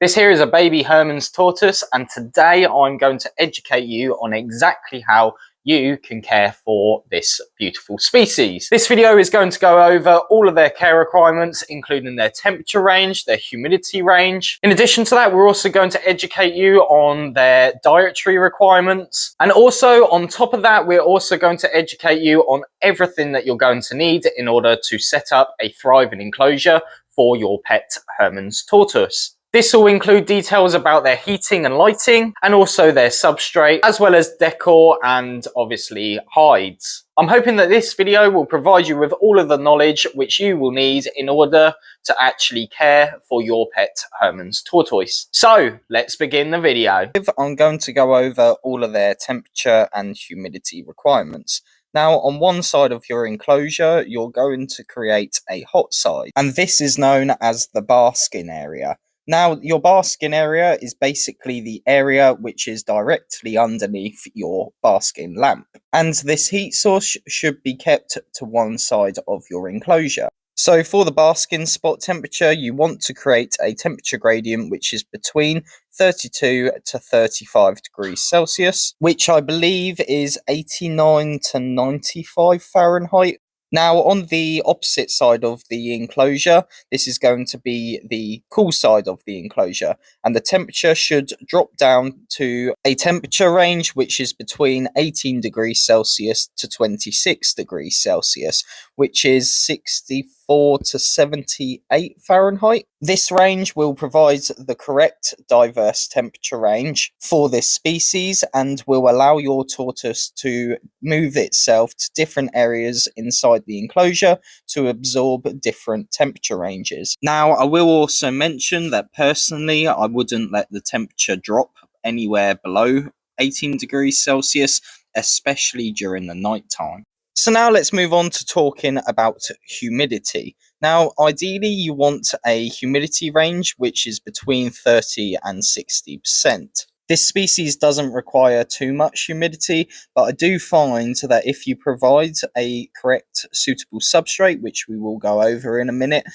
This here is a baby Hermann's tortoise, and today I'm going to educate you on exactly how you can care for this beautiful species. This video is going to go over all of their care requirements, including their temperature range, their humidity range. In addition to that, we're also going to educate you on their dietary requirements. And also on top of that, we're also going to educate you on everything that you're going to need in order to set up a thriving enclosure for your pet Hermann's tortoise. This will include details about their heating and lighting, and also their substrate, as well as decor and obviously hides. I'm hoping that this video will provide you with all of the knowledge which you will need in order to actually care for your pet Hermann's tortoise. So let's begin the video. I'm going to go over all of their temperature and humidity requirements. Now, on one side of your enclosure, you're going to create a hot side, and this is known as the basking area. Now, your basking area is basically the area which is directly underneath your basking lamp, and this heat source should be kept to one side of your enclosure. So for the basking spot temperature, you want to create a temperature gradient which is between 32 to 35 degrees Celsius, which I believe is 89 to 95 Fahrenheit. Now, on the opposite side of the enclosure, this is going to be the cool side of the enclosure, and the temperature should drop down to a temperature range which is between 18 degrees Celsius to 26 degrees Celsius, which is 64 to 78 Fahrenheit. This range will provide the correct diverse temperature range for this species and will allow your tortoise to move itself to different areas inside the enclosure to absorb different temperature ranges. Now, I will also mention that personally, I wouldn't let the temperature drop anywhere below 18 degrees Celsius, especially during the night time. So now let's move on to talking about humidity. Now, ideally, you want a humidity range which is between 30 and 60%. This species doesn't require too much humidity, but I do find that if you provide a correct suitable substrate, which we will go over in a minute,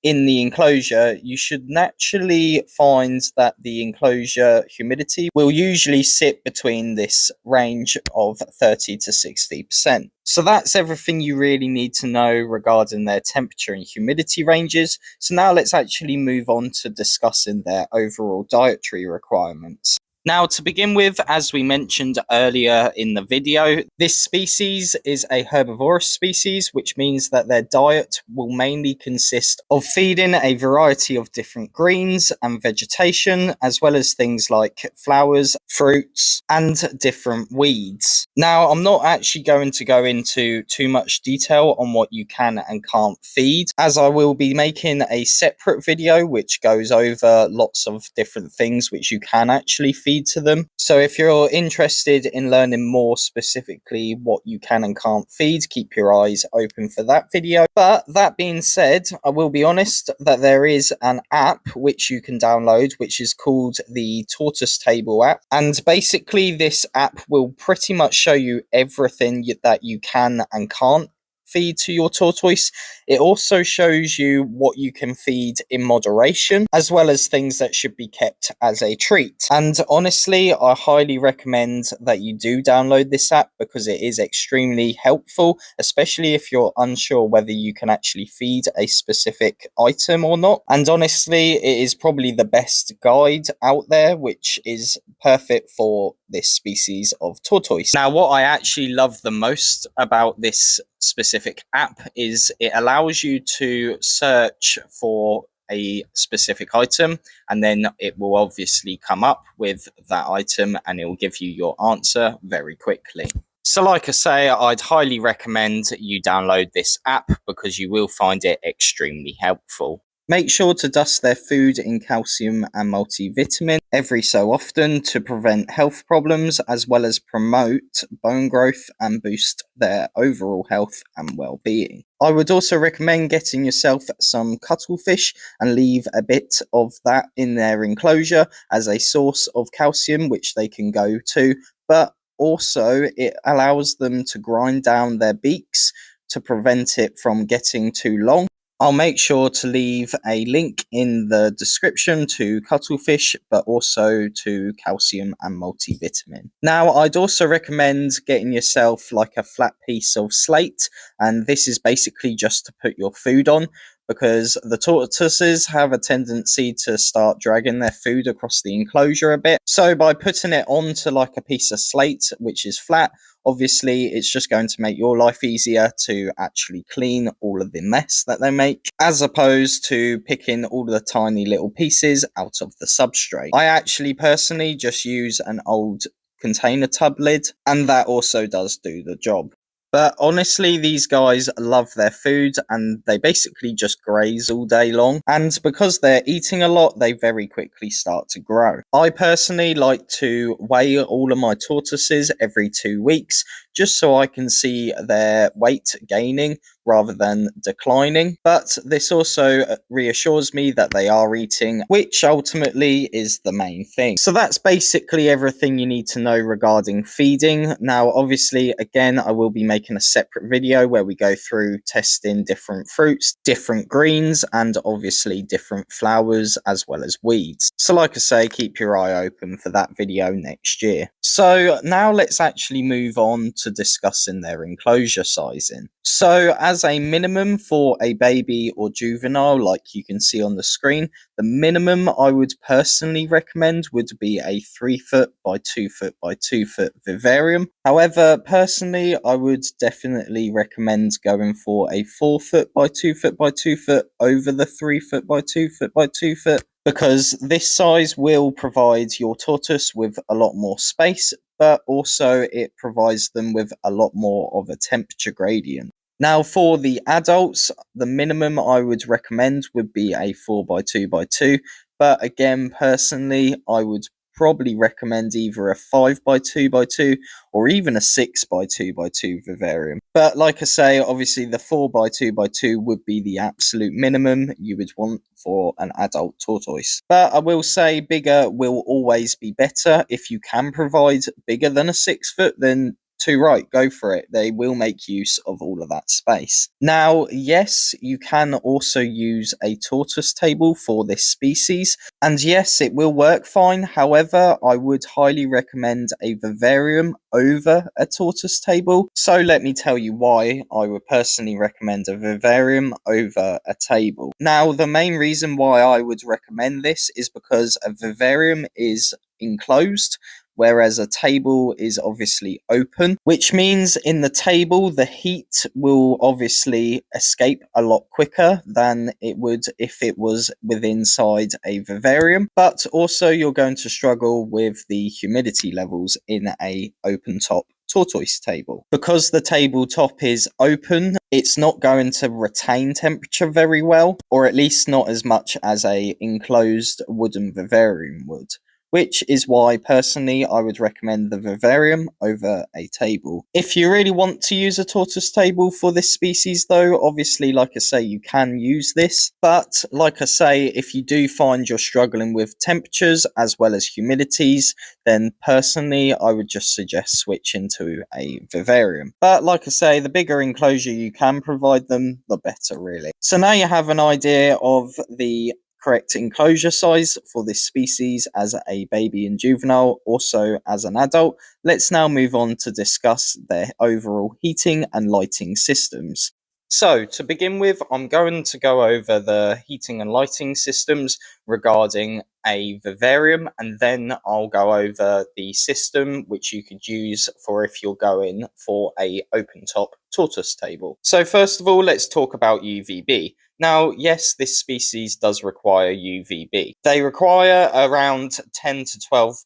in the enclosure, you should naturally find that the enclosure humidity will usually sit between this range of 30 to 60%. So that's everything you really need to know regarding their temperature and humidity ranges. So now let's actually move on to discussing their overall dietary requirements. Now, to begin with, as we mentioned earlier in the video, this species is a herbivorous species, which means that their diet will mainly consist of feeding a variety of different greens and vegetation, as well as things like flowers, fruits, and different weeds. Now, I'm not actually going to go into too much detail on what you can and can't feed, as I will be making a separate video which goes over lots of different things which you can actually feed to them. So if you're interested in learning more specifically what you can and can't feed, keep your eyes open for that video. But that being said, I will be honest that there is an app which you can download which is called the Tortoise Table app, and basically this app will pretty much show you everything that you can and can't feed to your tortoise. It also shows you what you can feed in moderation, as well as things that should be kept as a treat. And honestly, I highly recommend that you do download this app because it is extremely helpful, especially if you're unsure whether you can actually feed a specific item or not. And honestly, it is probably the best guide out there, which is perfect for this species of tortoise. Now, what I actually love the most about this specific app is it allows you to search for a specific item, and then it will obviously come up with that item and it will give you your answer very quickly. So like I say, I'd highly recommend you download this app because you will find it extremely helpful. Make sure to dust their food in calcium and multivitamin every so often to prevent health problems, as well as promote bone growth and boost their overall health and well-being. I would also recommend getting yourself some cuttlefish and leave a bit of that in their enclosure as a source of calcium which they can go to, but also it allows them to grind down their beaks to prevent it from getting too long. I'll make sure to leave a link in the description to cuttlefish, but also to calcium and multivitamin. Now, I'd also recommend getting yourself like a flat piece of slate, and this is basically just to put your food on, because the tortoises have a tendency to start dragging their food across the enclosure a bit. So by putting it onto like a piece of slate, which is flat, obviously it's just going to make your life easier to actually clean all of the mess that they make, as opposed to picking all the tiny little pieces out of the substrate. I actually personally just use an old container tub lid, and that also does do the job. But honestly, these guys love their food and they basically just graze all day long. And because they're eating a lot, they very quickly start to grow. I personally like to weigh all of my tortoises every 2 weeks, just so I can see their weight gaining rather than declining. But this also reassures me that they are eating, which ultimately is the main thing. So that's basically everything you need to know regarding feeding. Now, obviously, again, I will be making a separate video where we go through testing different fruits, different greens, and obviously different flowers as well as weeds. So like I say, keep your eye open for that video next year. So now let's actually move on to discussing their enclosure sizing. So as a minimum for a baby or juvenile, like you can see on the screen, the minimum I would personally recommend would be a 3 foot by 2 foot by 2 foot vivarium. However, personally, I would definitely recommend going for a 4 foot by 2 foot by 2 foot over the 3 foot by 2 foot by 2 foot, because this size will provide your tortoise with a lot more space, but also it provides them with a lot more of a temperature gradient. Now, for the adults, the minimum I would recommend would be a 4 by 2 by 2, but again, personally, I would probably recommend either a 5 by 2 by 2 or even a 6 by 2 by 2 vivarium. But like I say, obviously the 4 by 2 by 2 would be the absolute minimum you would want for an adult tortoise. But I will say bigger will always be better. If you can provide bigger than a 6 foot, then too right, go for it. They will make use of all of that space. Now, yes, you can also use a tortoise table for this species, and yes, it will work fine. However, I would highly recommend a vivarium over a tortoise table. So let me tell you why I would personally recommend a vivarium over a table. Now, the main reason why I would recommend this is because a vivarium is enclosed, whereas a table is obviously open, which means in the table the heat will obviously escape a lot quicker than it would if it was within inside a vivarium, but also you're going to struggle with the humidity levels in a open top tortoise table. Because the tabletop is open, it's not going to retain temperature very well, or at least not as much as a enclosed wooden vivarium would, which is why personally I would recommend the vivarium over a table. If you really want to use a tortoise table for this species though, obviously like I say, you can use this, but like I say, if you do find you're struggling with temperatures as well as humidities, then personally I would just suggest switching to a vivarium. But like I say, the bigger enclosure you can provide them, the better really. So now you have an idea of the correct enclosure size for this species as a baby and juvenile, also as an adult. Let's now move on to discuss their overall heating and lighting systems. So to begin with, I'm going to go over the heating and lighting systems regarding a vivarium, and then I'll go over the system which you could use for if you're going for a open top tortoise table. So first of all, let's talk about UVB. Now, yes, this species does require UVB. They require around 10 to 12%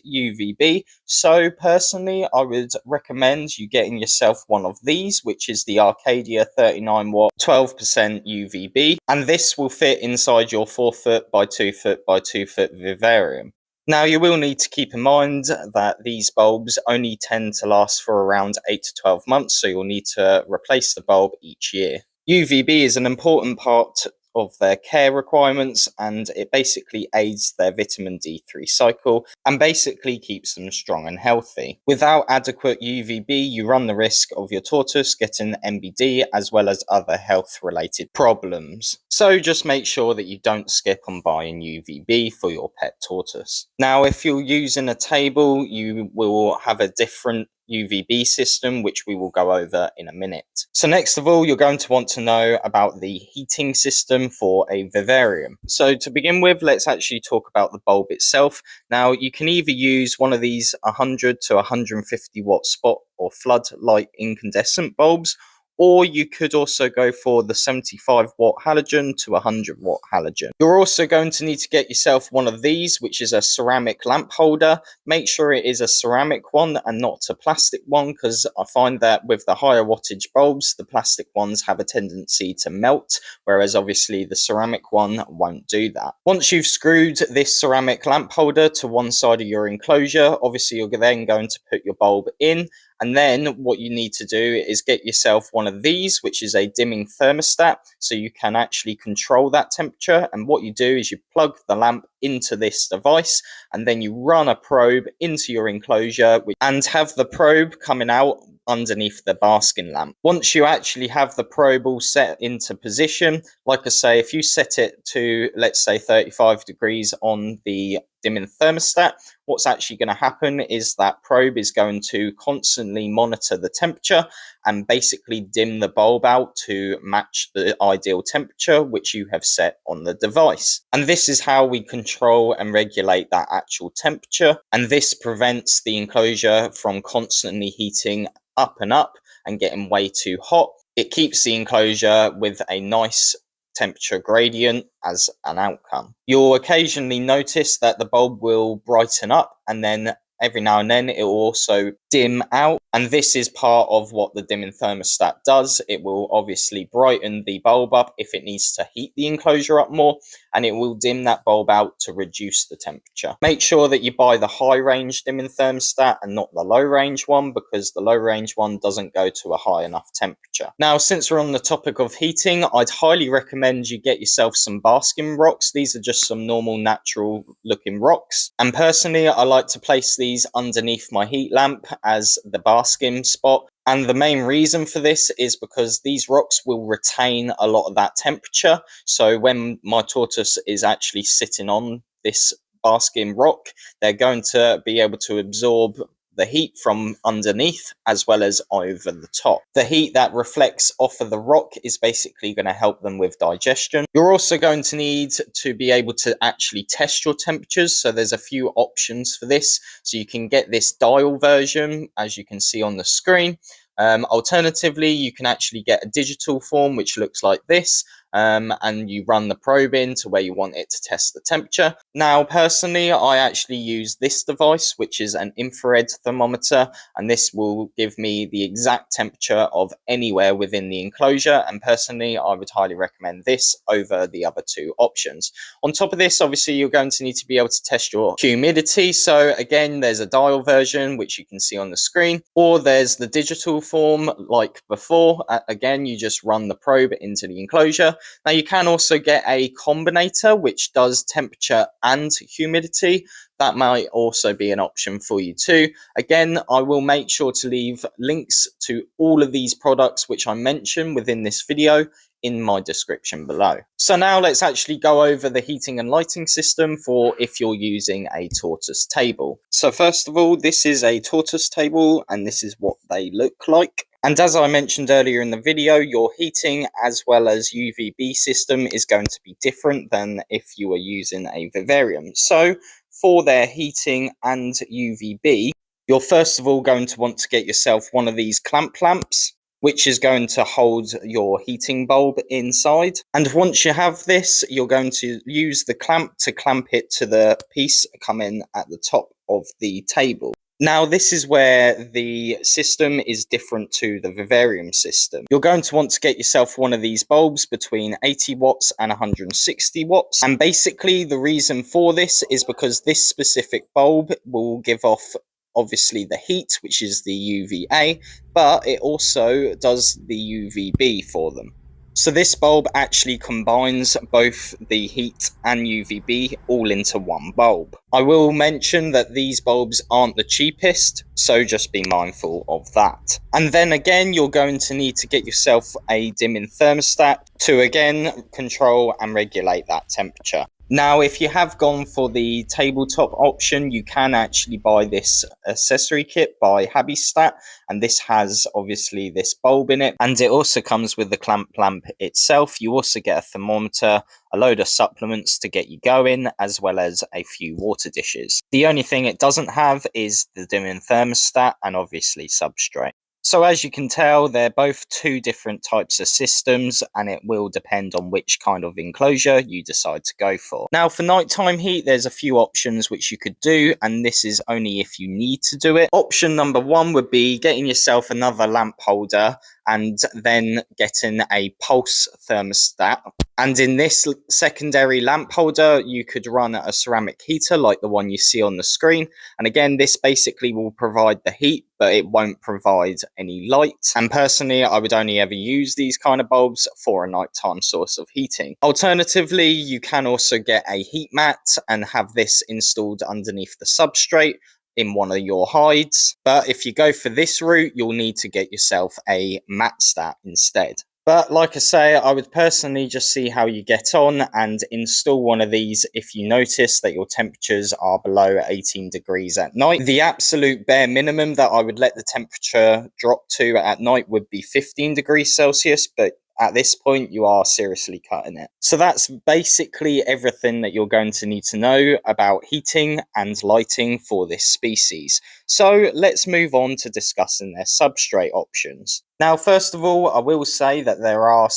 UVB. So personally, I would recommend you getting yourself one of these, which is the Arcadia 39 watt 12% UVB. And this will fit inside your 4 foot by 2 foot by 2 foot vivarium. Now, you will need to keep in mind that these bulbs only tend to last for around 8 to 12 months, so you'll need to replace the bulb each year. UVB is an important part of their care requirements, and it basically aids their vitamin D3 cycle and basically keeps them strong and healthy. Without adequate UVB, you run the risk of your tortoise getting MBD as well as other health related problems. So just make sure that you don't skip on buying UVB for your pet tortoise. Now, if you're using a table, you will have a different UVB system, which we will go over in a minute. So next of all, you're going to want to know about the heating system for a vivarium. So to begin with, let's actually talk about the bulb itself. Now, you can either use one of these 100 to 150 watt spot or floodlight incandescent bulbs, or you could also go for the 75 watt halogen to 100 watt halogen. You're also going to need to get yourself one of these, which is a ceramic lamp holder. Make sure it is a ceramic one and not a plastic one, because I find that with the higher wattage bulbs, the plastic ones have a tendency to melt, whereas obviously the ceramic one won't do that. Once you've screwed this ceramic lamp holder to one side of your enclosure, obviously you're then going to put your bulb in. And then what you need to do is get yourself one of these, which is a dimming thermostat, so you can actually control that temperature. And what you do is you plug the lamp into this device, and then you run a probe into your enclosure and have the probe coming out underneath the basking lamp. Once you actually have the probe all set into position, like I say, if you set it to, let's say, 35 degrees on the dimming thermostat, what's actually going to happen is that probe is going to constantly monitor the temperature and basically dim the bulb out to match the ideal temperature which you have set on the device. And this is how we control and regulate that actual temperature, and this prevents the enclosure from constantly heating up and up and getting way too hot. It keeps the enclosure with a nice temperature gradient as an outcome. You'll occasionally notice that the bulb will brighten up, and then every now and then it will also dim out, and this is part of what the dimming thermostat does. It will obviously brighten the bulb up if it needs to heat the enclosure up more, and it will dim that bulb out to reduce the temperature. Make sure that you buy the high range dimming thermostat and not the low range one, because the low range one doesn't go to a high enough temperature. Now, since we're on the topic of heating, I'd highly recommend you get yourself some basking rocks. These are just some normal natural looking rocks, and personally I like to place these underneath my heat lamp as the basking spot. And the main reason for this is because these rocks will retain a lot of that temperature. So when my tortoise is actually sitting on this basking rock, they're going to be able to absorb the heat from underneath as well as over the top. The heat that reflects off of the rock is basically going to help them with digestion. You're also going to need to be able to actually test your temperatures. So there's a few options for this. So you can get this dial version, as you can see on the screen. Alternatively, you can actually get a digital form which looks like this, and you run the probe in to where you want it to test the temperature. Now, personally, I actually use this device, which is an infrared thermometer, and this will give me the exact temperature of anywhere within the enclosure, and personally, I would highly recommend this over the other two options. On top of this, obviously, you're going to need to be able to test your humidity. So again, there's a dial version, which you can see on the screen, or there's the digital form like before. Again, you just run the probe into the enclosure. Now, you can also get a combinator which does temperature and humidity. That might also be an option for you too. Again, I will make sure to leave links to all of these products which I mentioned within this video in my description below. So now let's actually go over the heating and lighting system for if you're using a tortoise table. So first of all, this is a tortoise table, and this is what they look like. And as I mentioned earlier in the video, your heating as well as UVB system is going to be different than if you were using a vivarium. So for their heating and UVB, you're first of all going to want to get yourself one of these clamp lamps, which is going to hold your heating bulb inside. And once you have this, you're going to use the clamp to clamp it to the piece coming at the top of the table. Now, this is where the system is different to the vivarium system. You're going to want to get yourself one of these bulbs between 80 watts and 160 watts. And basically, the reason for this is because this specific bulb will give off obviously the heat, which is the UVA, but it also does the UVB for them. So this bulb actually combines both the heat and UVB all into one bulb. I will mention that these bulbs aren't the cheapest, so just be mindful of that. And then again, you're going to need to get yourself a dimming thermostat to again control and regulate that temperature. Now, if you have gone for the tabletop option, you can actually buy this accessory kit by Hibernation, and this has obviously this bulb in it, and it also comes with the clamp lamp itself. You also get a thermometer, a load of supplements to get you going, as well as a few water dishes. The only thing it doesn't have is the dimming thermostat and obviously Substrate. So as you can tell, they're both two different types of systems, and it will depend on which kind of enclosure you decide to go for. Now, for nighttime heat, there's a few options which you could do, and this is only if you need to do it. Option number one would be getting yourself another lamp holder and then getting a pulse thermostat. And in this secondary lamp holder, you could run a ceramic heater like the one you see on the screen. And again, this basically will provide the heat, but it won't provide any light. And personally, I would only ever use these kind of bulbs for a nighttime source of heating. Alternatively, you can also get a heat mat and have this installed underneath the substrate in one of your hides. But if you go for this route, you'll need to get yourself a mat stat instead. But like I say, I would personally just see how you get on and install one of these if you notice that your temperatures are below 18 degrees at night. The absolute bare minimum that I would let the temperature drop to at night would be 15 degrees Celsius, but at this point, you are seriously cutting it. So that's basically everything that you're going to need to know about heating and lighting for this species. So let's move on to discussing their substrate options. Now, first of all, I will say that there are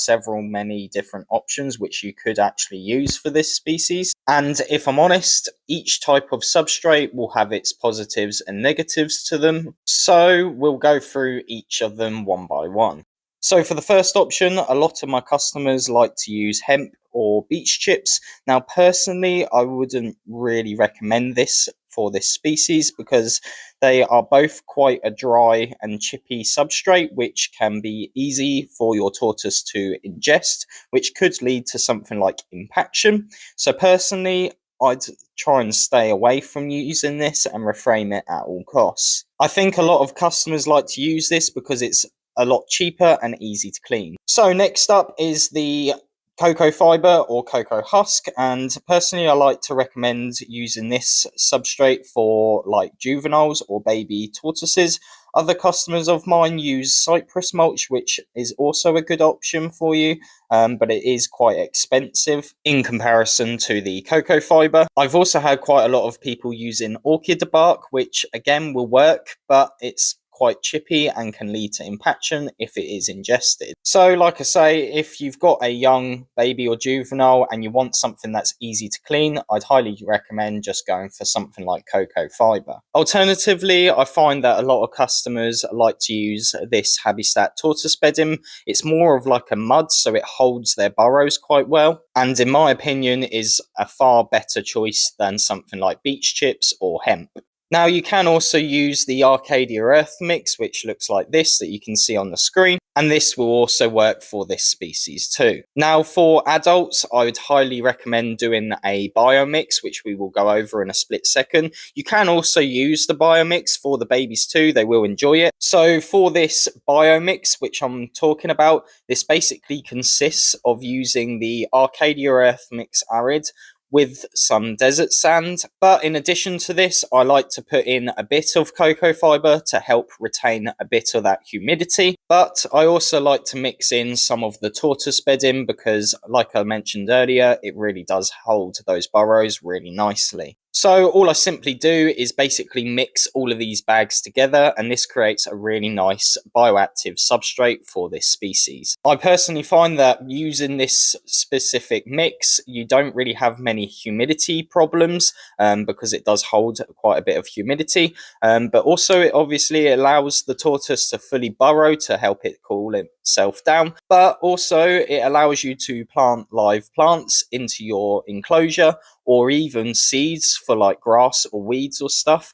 many different options which you could actually use for this species. And if I'm honest, each type of substrate will have its positives and negatives to them. So we'll go through each of them one by one. So for the first option, a lot of my customers like to use hemp or beech chips. Now, personally, I wouldn't really recommend this for this species because they are both quite a dry and chippy substrate, which can be easy for your tortoise to ingest, which could lead to something like impaction. So personally, I'd try and stay away from using this and refrain it at all costs. I think a lot of customers like to use this because it's a lot cheaper and easy to clean. So next up is the cocoa fiber or cocoa husk, and personally I like to recommend using this substrate for like juveniles or baby tortoises. Other customers of mine use cypress mulch, which is also a good option for you, but it is quite expensive in comparison to the cocoa fiber. I've also had quite a lot of people using orchid bark, which again will work, but it's quite chippy and can lead to impaction if it is ingested. So like I say, if you've got a young baby or juvenile and you want something that's easy to clean, I'd highly recommend just going for something like cocoa fiber. Alternatively, I find that a lot of customers like to use this Hibernation tortoise bedding. It's more of like a mud, so it holds their burrows quite well, and in my opinion is a far better choice than something like beech chips or hemp. Now, you can also use the Arcadia Earth mix, which looks like this that you can see on the screen, and this will also work for this species too. Now, for adults, I would highly recommend doing a biomix, which we will go over in a split second. You can also use the biomix for the babies too, they will enjoy it. So for this biomix, which I'm talking about, this basically consists of using the Arcadia Earth mix arid with some desert sand. But in addition to this, I like to put in a bit of cocoa fiber to help retain a bit of that humidity. But I also like to mix in some of the tortoise bedding because, like I mentioned earlier, it really does hold those burrows really nicely. So all I simply do is basically mix all of these bags together, and this creates a really nice bioactive substrate for this species. I personally find that using this specific mix, you don't really have many humidity problems because it does hold quite a bit of humidity, but also it obviously allows the tortoise to fully burrow to help it cool itself down, but also it allows you to plant live plants into your enclosure, or even seeds for like grass or weeds or stuff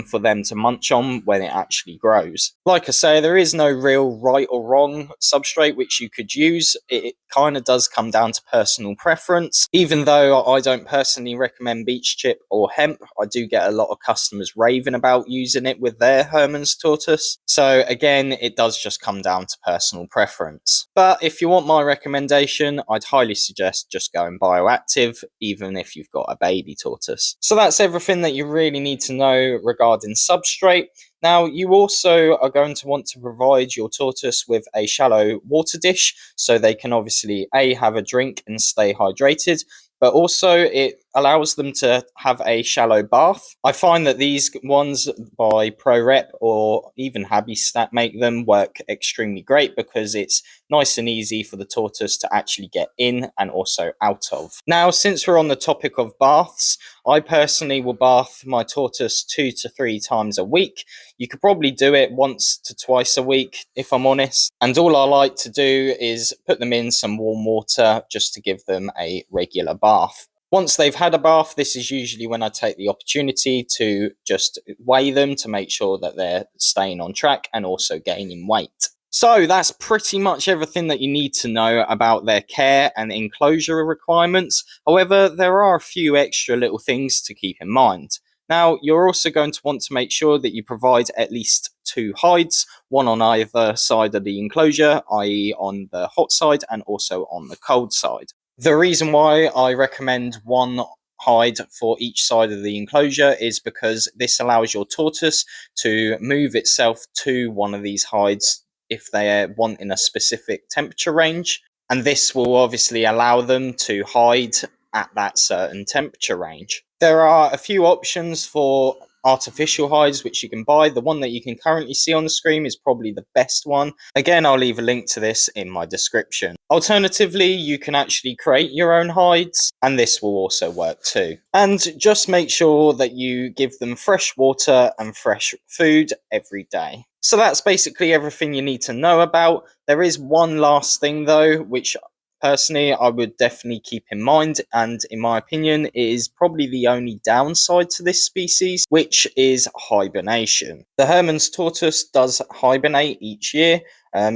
for them to munch on when it actually grows. Like I say, there is no real right or wrong substrate which you could use. It kind of does come down to personal preference. Even though I don't personally recommend beech chip or hemp, I do get a lot of customers raving about using it with their Hermann's tortoise. So again, it does just come down to personal preference. But if you want my recommendation, I'd highly suggest just going bioactive, even if you've got a baby tortoise. So that's everything that you really need to know regarding substrate. Now, you also are going to want to provide your tortoise with a shallow water dish so they can obviously have a drink and stay hydrated, but also it allows them to have a shallow bath. I find that these ones by ProRep or even Habistat make them work extremely great because it's nice and easy for the tortoise to actually get in and also out of. Now, since we're on the topic of baths, I personally will bath my tortoise 2 to 3 times a week. You could probably do it once to twice a week, if I'm honest. And all I like to do is put them in some warm water just to give them a regular bath. Once they've had a bath, this is usually when I take the opportunity to just weigh them to make sure that they're staying on track and also gaining weight. So that's pretty much everything that you need to know about their care and enclosure requirements. However, there are a few extra little things to keep in mind. Now, you're also going to want to make sure that you provide at least 2 hides, one on either side of the enclosure, i.e. on the hot side and also on the cold side. The reason why I recommend 1 hide for each side of the enclosure is because this allows your tortoise to move itself to one of these hides if they want in a specific temperature range, and this will obviously allow them to hide at that certain temperature range. There are a few options for artificial hides which you can buy. The one that you can currently see on the screen is probably the best one. Again, I'll leave a link to this in my description. Alternatively, you can actually create your own hides, and this will also work too. And just make sure that you give them fresh water and fresh food every day. So that's basically everything you need to know about. There is one last thing though, which personally I would definitely keep in mind, and in my opinion it is probably the only downside to this species, which is hibernation. The Hermann's tortoise does hibernate each year.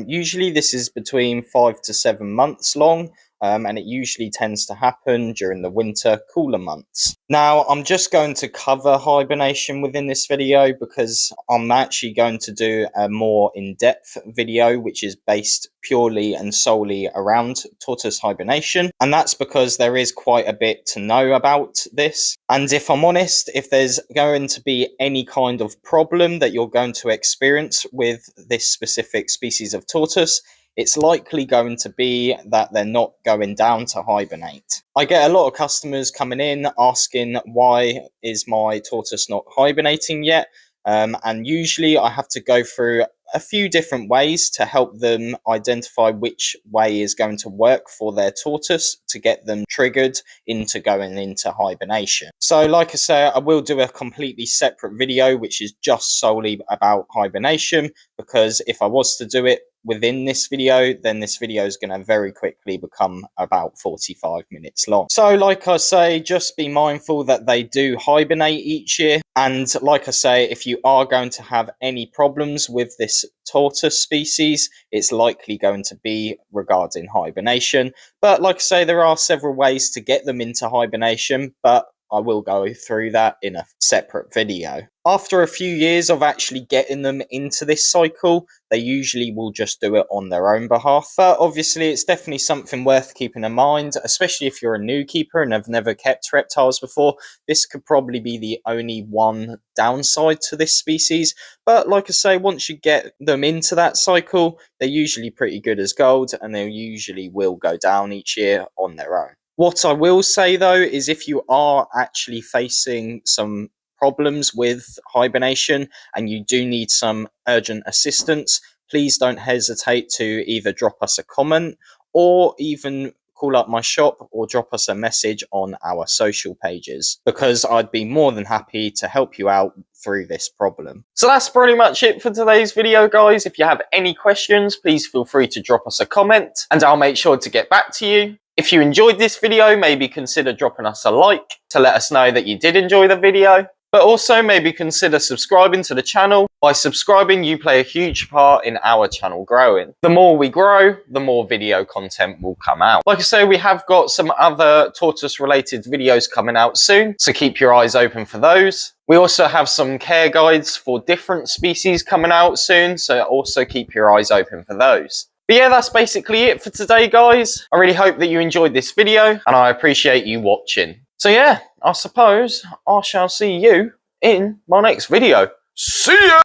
Usually this is between 5 to 7 months long, and it usually tends to happen during the winter cooler months. Now, I'm just going to cover hibernation within this video because I'm actually going to do a more in-depth video which is based purely and solely around tortoise hibernation, and that's because there is quite a bit to know about this. And if I'm honest, if there's going to be any kind of problem that you're going to experience with this specific species of tortoise, it's likely going to be that they're not going down to hibernate. I get a lot of customers coming in asking why is my tortoise not hibernating yet, and usually I have to go through a few different ways to help them identify which way is going to work for their tortoise to get them triggered into going into hibernation. So like I say, I will do a completely separate video which is just solely about hibernation, because if I was to do it within this video, then this video is going to very quickly become about 45 minutes long. So like I say, just be mindful that they do hibernate each year. And like I say, if you are going to have any problems with this tortoise species, it's likely going to be regarding hibernation. But like I say, there are several ways to get them into hibernation, but I will go through that in a separate video. After a few years of actually getting them into this cycle, they usually will just do it on their own behalf. But obviously it's definitely something worth keeping in mind, especially if you're a new keeper and have never kept reptiles before. This could probably be the only one downside to this species. But like I say, once you get them into that cycle, they're usually pretty good as gold, and they usually will go down each year on their own. What I will say though is if you are actually facing some problems with hibernation and you do need some urgent assistance, please don't hesitate to either drop us a comment or even call up my shop or drop us a message on our social pages, because I'd be more than happy to help you out through this problem. So that's pretty much it for today's video, guys. If you have any questions, please feel free to drop us a comment and I'll make sure to get back to you. If you enjoyed this video, maybe consider dropping us a like to let us know that you did enjoy the video. But also maybe consider subscribing to the channel. By subscribing, you play a huge part in our channel growing. The more we grow, the more video content will come out. Like I say, we have got some other tortoise related videos coming out soon, so keep your eyes open for those. We also have some care guides for different species coming out soon, so also keep your eyes open for those. But yeah, that's basically it for today, guys. I really hope that you enjoyed this video, and I appreciate you watching. So yeah, I suppose I shall see you in my next video. See ya!